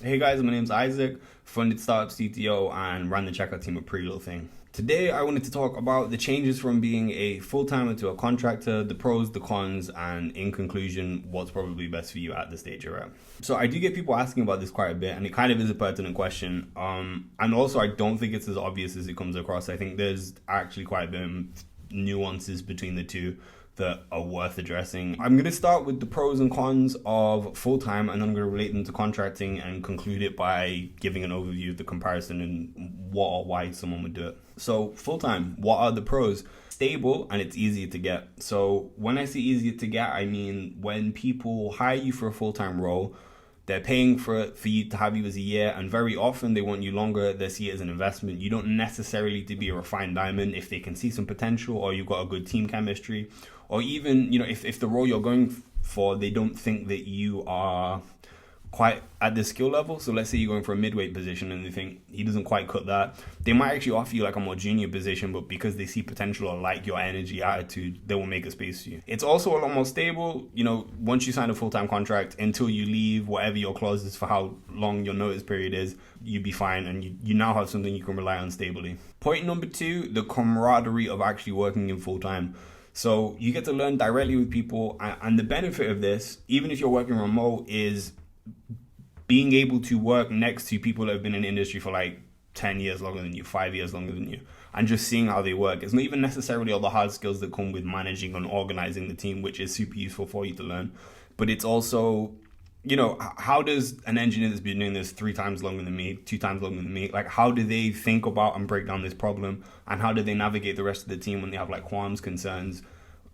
Hey guys, my name's Isaac, funded startup CTO and ran the checkout team at Pretty Little Thing. Today I wanted to talk about the changes from being a full-timer to a contractor, the pros, the cons, and in conclusion, what's probably best for you at the stage you're at. So I do get people asking about this quite a bit, and it kind of is a pertinent question. And also I don't think it's as obvious as it comes across. I think there's actually quite a bit of nuances between the two that are worth addressing. I'm going to start with the pros and cons of full-time, and then I'm going to relate them to contracting and conclude it by giving an overview of the comparison and what or why someone would do it. So full-time, what are the pros? Stable, and it's easier to get. So when I say easier to get, I mean when people hire you for a full-time role, they're paying for you to have you as a year, and very often they want you longer. They see it as an investment. You don't necessarily need to be a refined diamond if they can see some potential, or you've got a good team chemistry, or even if the role you're going for, they don't think that you are quite at the skill level. So let's say you're going for a midweight position and they think he doesn't quite cut that. They might actually offer you like a more junior position, but because they see potential or like your energy, attitude, they will make a space for you. It's also a lot more stable. Once you sign a full-time contract, until you leave, whatever your clause is for how long your notice period is, you'd be fine, and you now have something you can rely on stably. Point number 2, the camaraderie of actually working in full-time. So you get to learn directly with people, and the benefit of this, even if you're working remote, is being able to work next to people that have been in the industry for like 10 years longer than you, 5 years longer than you, and just seeing how they work. It's not even necessarily all the hard skills that come with managing and organizing the team, which is super useful for you to learn, but it's also, how does an engineer that's been doing this 3 times longer than me, 2 times longer than me, like how do they think about and break down this problem, and how do they navigate the rest of the team when they have like qualms, concerns?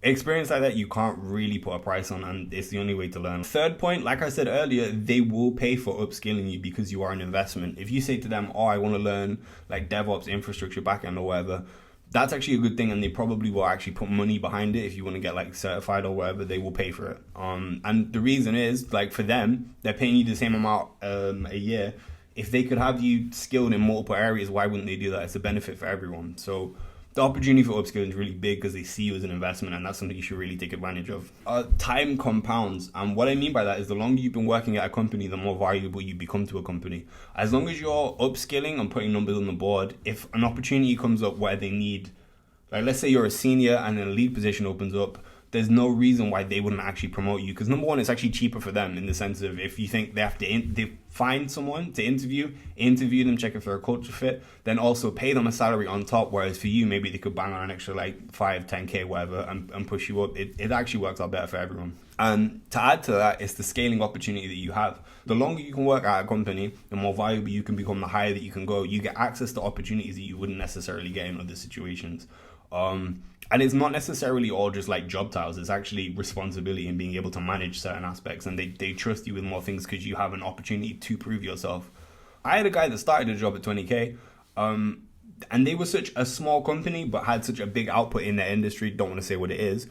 Experience like that you can't really put a price on, and it's the only way to learn. Third point, like I said earlier, they will pay for upskilling you because you are an investment. If you say to them, I want to learn like DevOps, infrastructure, backend, or whatever, that's actually a good thing, and they probably will actually put money behind it. If you want to get like certified or whatever, they will pay for it. And the reason is, like, for them, they're paying you the same amount a year. If they could have you skilled in multiple areas, why wouldn't they do that? It's a benefit for everyone. So the opportunity for upskilling is really big because they see you as an investment, and that's something you should really take advantage of. Time compounds, and what I mean by that is the longer you've been working at a company, the more valuable you become to a company. As long as you're upskilling and putting numbers on the board, if an opportunity comes up where they need, like let's say you're a senior and then a lead position opens up, there's no reason why they wouldn't actually promote you, because number one, it's actually cheaper for them in the sense of if you think they have to they find someone to interview them, check if they're a culture fit, then also pay them a salary on top, whereas for you, maybe they could bang on an extra like 5-10k whatever and push you up. It actually works out better for everyone. And to add to that, it's the scaling opportunity that you have. The longer you can work at a company, the more valuable you can become, the higher that you can go. You get access to opportunities that you wouldn't necessarily get in other situations. And it's not necessarily all just like job titles. It's actually responsibility and being able to manage certain aspects, and they trust you with more things because you have an opportunity to prove yourself. I had a guy that started a job at 20k, and they were such a small company but had such a big output in their industry. Don't want to say what it is,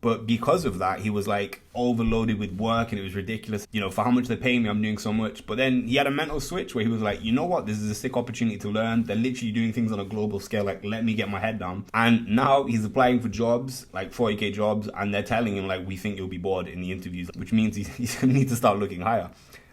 but because of that, he was like overloaded with work, and it was ridiculous. For how much they're paying me, I'm doing so much. But then he had a mental switch where he was like, you know what? This is a sick opportunity to learn. They're literally doing things on a global scale. Like, let me get my head down. And now he's applying for jobs, like 40k jobs, and they're telling him like, we think you'll be bored in the interviews, which means he's going to need to start looking higher.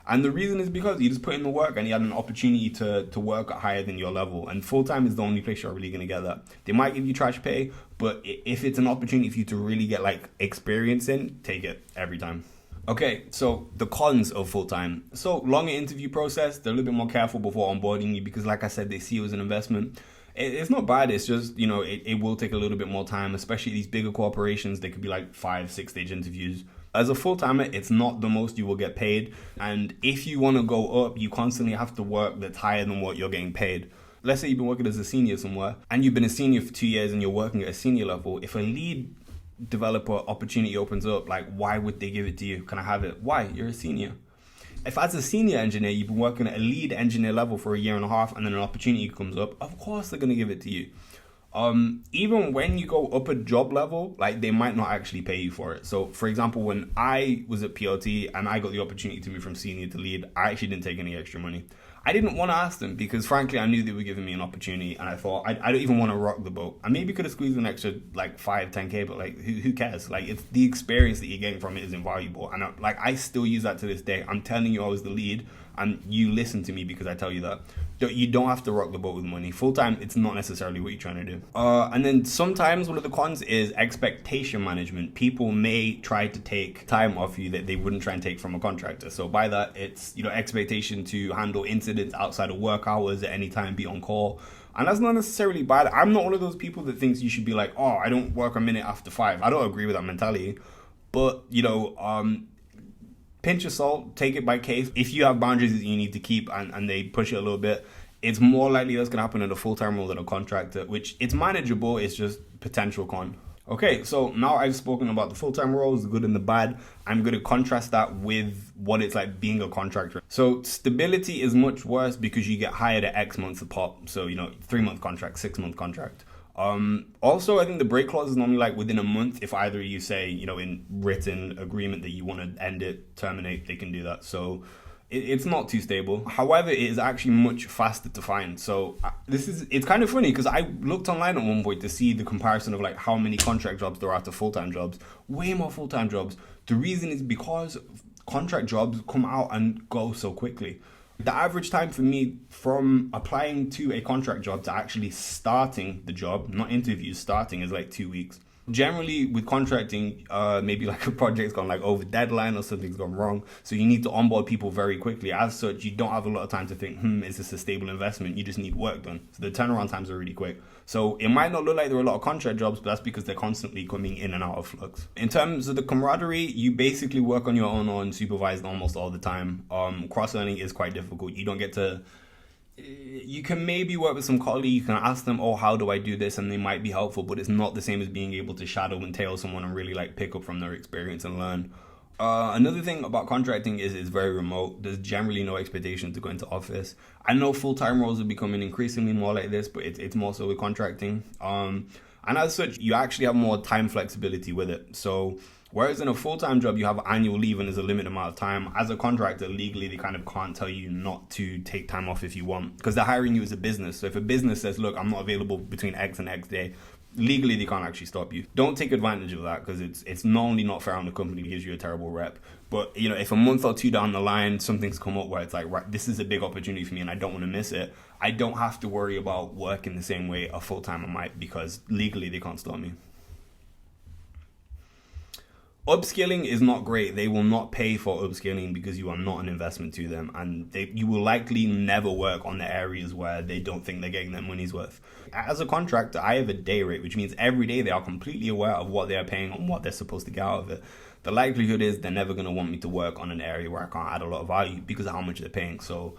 And the reason is because he just put in the work and he had an opportunity to work higher than your level. And full-time is the only place you're really going to get that. They might give you trash pay, but if it's an opportunity for you to really get like experience in, take it every time. Okay, so the cons of full-time. So longer interview process, they're a little bit more careful before onboarding you because like I said, they see you as an investment. It's not bad, it's just, it will take a little bit more time, especially these bigger corporations. They could be like 5-6 stage interviews. As a full-timer, it's not the most you will get paid. And if you want to go up, you constantly have to work that's higher than what you're getting paid. Let's say you've been working as a senior somewhere and you've been a senior for 2 years and you're working at a senior level. If a lead developer opportunity opens up, like, why would they give it to you? Can I have it? Why? You're a senior. If as a senior engineer, you've been working at a lead engineer level for a year and a half and then an opportunity comes up, of course they're going to give it to you. Even when you go up a job level, like they might not actually pay you for it. So for example, when I was at PLT and I got the opportunity to move from senior to lead, I actually didn't take any extra money. I didn't want to ask them because frankly I knew they were giving me an opportunity, and I thought I don't even want to rock the boat. I maybe could have squeezed an extra like 5-10K, but like who cares? Like, it's the experience that you're getting from it is invaluable, and I still use that to this day. I'm telling you I was the lead, and you listen to me because I tell you that. You don't have to rock the boat with money. Full time, it's not necessarily what you're trying to do. And then sometimes one of the cons is expectation management. People may try to take time off you that they wouldn't try and take from a contractor. So by that, it's, expectation to handle incidents outside of work hours at any time, be on call. And that's not necessarily bad. I'm not one of those people that thinks you should be like, oh, I don't work a minute after 5. I don't agree with that mentality. But, pinch of salt, take it by case. If you have boundaries that you need to keep and they push it a little bit, it's more likely that's going to happen in a full-time role than a contractor, which it's manageable. It's just potential con. Okay, so now I've spoken about the full-time roles, the good and the bad. I'm going to contrast that with what it's like being a contractor. So stability is much worse because you get hired at X months a pop. So, 3-month contract, 6-month contract. Also, I think the break clause is normally like within a month. If either of you say, in written agreement that you want to end it, terminate, they can do that. So it's not too stable. However, it is actually much faster to find. So it's kind of funny because I looked online at one point to see the comparison of like how many contract jobs there are to full-time jobs. Way more full-time jobs. The reason is because contract jobs come out and go so quickly. The average time for me from applying to a contract job to actually starting the job, not interviews, starting, is like 2 weeks. Generally, with contracting, maybe like a project's gone like over deadline or something's gone wrong, so you need to onboard people very quickly. As such, you don't have a lot of time to think, is this a stable investment? You just need work done. So the turnaround times are really quick. So it might not look like there are a lot of contract jobs, but that's because they're constantly coming in and out of flux. In terms of the camaraderie, you basically work on your own or unsupervised almost all the time. Cross-learning is quite difficult. You don't get to... You can maybe work with some colleagues, you can ask them, how do I do this? And they might be helpful, but it's not the same as being able to shadow and tail someone and really like pick up from their experience and learn. Another thing about contracting is it's very remote. There's generally no expectation to go into office. I know full-time roles are becoming increasingly more like this, but it's more so with contracting. And as such, you actually have more time flexibility with it. So whereas in a full-time job, you have annual leave and there's a limited amount of time. As a contractor, legally, they kind of can't tell you not to take time off if you want because they're hiring you as a business. So if a business says, look, I'm not available between X and X day, legally, they can't actually stop you. Don't take advantage of that because it's not only not fair on the company, it gives you a terrible rep. But, if a month or two down the line, something's come up where it's like, right, this is a big opportunity for me and I don't want to miss it. I don't have to worry about work in the same way a full-timer might because legally, they can't stop me. Upskilling is not great. They will not pay for upskilling because you are not an investment to them, and you will likely never work on the areas where they don't think they're getting their money's worth. As a contractor, I have a day rate, which means every day they are completely aware of what they are paying and what they're supposed to get out of it. The likelihood is they're never going to want me to work on an area where I can't add a lot of value because of how much they're paying. So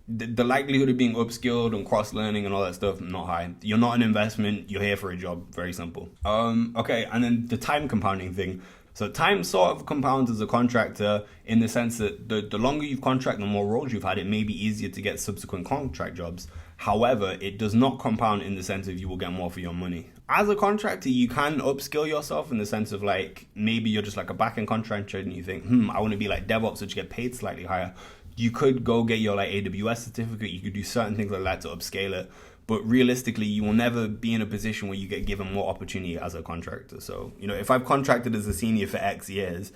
the likelihood of being upskilled and cross-learning and all that stuff, not high. You're not an investment. You're here for a job. Very simple. Okay, and then the time compounding thing. So time sort of compounds as a contractor in the sense that the longer you've contracted, the more roles you've had, it may be easier to get subsequent contract jobs. However, it does not compound in the sense of you will get more for your money. As a contractor, you can upskill yourself in the sense of like, maybe you're just like a back-end contractor and you think, I want to be like DevOps, which get paid slightly higher. You could go get your like AWS certificate. You could do certain things like that to upscale it. But realistically, you will never be in a position where you get given more opportunity as a contractor. So, if I've contracted as a senior for X years,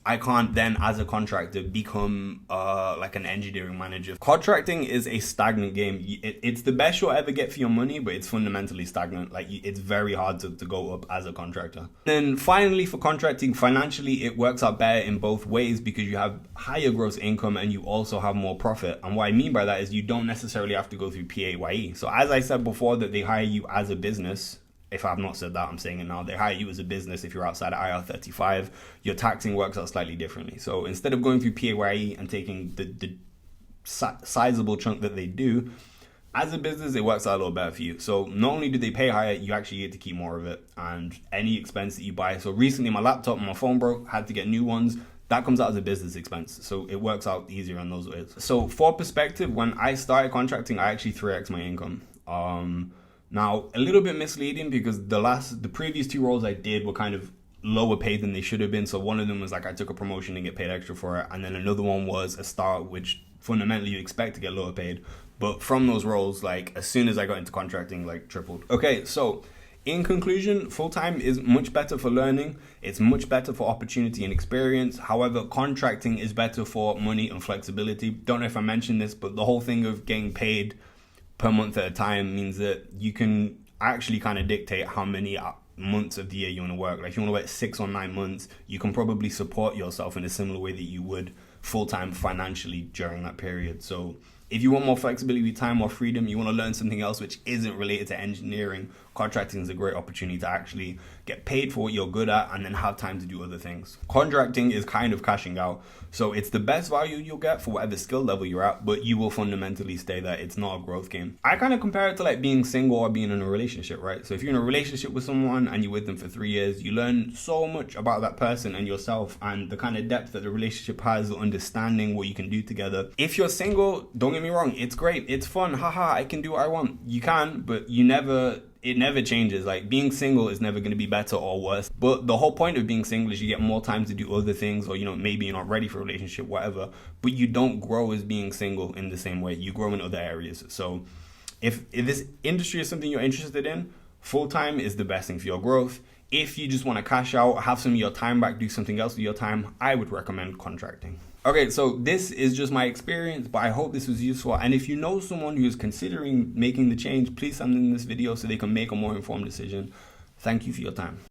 I can't then, as a contractor, become like an engineering manager. Contracting is a stagnant game. It's the best you'll ever get for your money, but it's fundamentally stagnant. Like, it's very hard to go up as a contractor. Then finally, for contracting, financially, it works out better in both ways because you have higher gross income and you also have more profit. And what I mean by that is you don't necessarily have to go through PAYE. So as I said before, that they hire you as a business. If I've not said that, I'm saying it now. They hire you as a business if you're outside of IR35. Your taxing works out slightly differently. So instead of going through PAYE and taking the sizable chunk that they do, as a business, it works out a little better for you. So not only do they pay higher, you actually get to keep more of it. And any expense that you buy. So recently my laptop and my phone broke, had to get new ones. That comes out as a business expense. So it works out easier in those ways. So for perspective, when I started contracting, I actually 3x my income. Now, a little bit misleading because the previous 2 roles I did were kind of lower paid than they should have been. So one of them was like I took a promotion and get paid extra for it. And then another one was a start, which fundamentally you expect to get lower paid. But from those roles, like as soon as I got into contracting, like tripled. Okay, so in conclusion, full-time is much better for learning. It's much better for opportunity and experience. However, contracting is better for money and flexibility. Don't know if I mentioned this, but the whole thing of getting paid per month at a time means that you can actually kind of dictate how many months of the year you want to work. Like if you want to work 6 or 9 months, you can probably support yourself in a similar way that you would full-time financially during that period. So if you want more flexibility, time, more freedom, you want to learn something else which isn't related to engineering, contracting is a great opportunity to actually get paid for what you're good at and then have time to do other things. Contracting is kind of cashing out. So it's the best value you'll get for whatever skill level you're at, but you will fundamentally stay there. It's not a growth game. I kind of compare it to like being single or being in a relationship, right? So if you're in a relationship with someone and you're with them for 3 years, you learn so much about that person and yourself and the kind of depth that the relationship has, understanding what you can do together. If you're single, don't get me wrong, it's great, it's fun, haha, I can do what I want. You can, but it never changes. Like being single is never going to be better or worse. But the whole point of being single is you get more time to do other things, or maybe you're not ready for a relationship, whatever. But you don't grow as being single in the same way. You grow in other areas. So if this industry is something you're interested in, full-time is the best thing for your growth. If you just want to cash out, have some of your time back, do something else with your time, I would recommend contracting. Okay, so this is just my experience, but I hope this was useful. And if you know someone who's considering making the change, please send them this video so they can make a more informed decision. Thank you for your time.